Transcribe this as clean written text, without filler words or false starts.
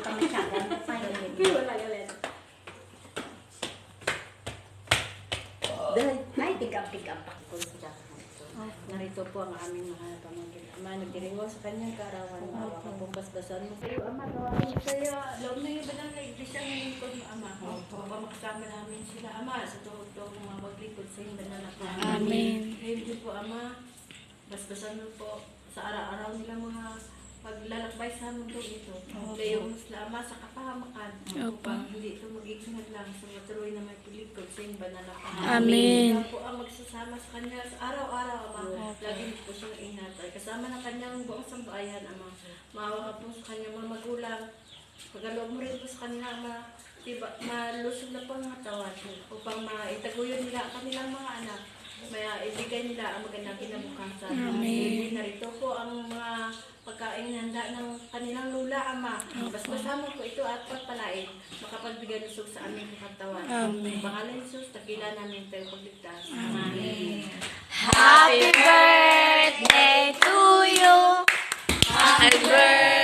kami siya. Wala galit. Ay, tigap-tigap ako. Narito po ang aming mga pamangkin. Ama, nagdiringo sa kanyang kaarawan. Maawa ka pong basbasan mo. Kayo, Ama, tawagin ko kayo. Loob na yung banal na iglesia ng lingkod mo, Ama. Upang makasama namin sila, Ama, sa tuhod-tuhod mga maglingkod sa iyong banal na pangalan. Amen. Ngayon din po, Ama, basbasan mo po sa araw-araw nila mga paglalakbay sa mundo ito. Kayo sila, Ama, sa kapahamakan. Upang hindi ito mag-iingat lang sa matuloy na may pilipod sa iyong banal na pangalan. Amen. Kaya po ang magsasama sa kanya sa araw-araw, Ama. Lagi niyo po siyang ingat. Ay, kasama ng kanyang buong sambahayan, Ama. Maawa ka po sa kanyang mga magulang. Pagkaloob mo rin po sa kanila, Ama. Diba, malusog na po ang mga tawad upang maitaguyod nila ang kanilang mga anak. Maya ibigay nila ang magandang kinabukasan. Amen. Narito po ang mga pagkain handa ng kanilang lula, Ama. Basta mo po ito at pagpalain. Makapagbigay lusog sa aming katawan. Amen. Pangalan ni Jesus, takila namin tayo pagligtas. Amen. Happy birthday to you. Happy birthday.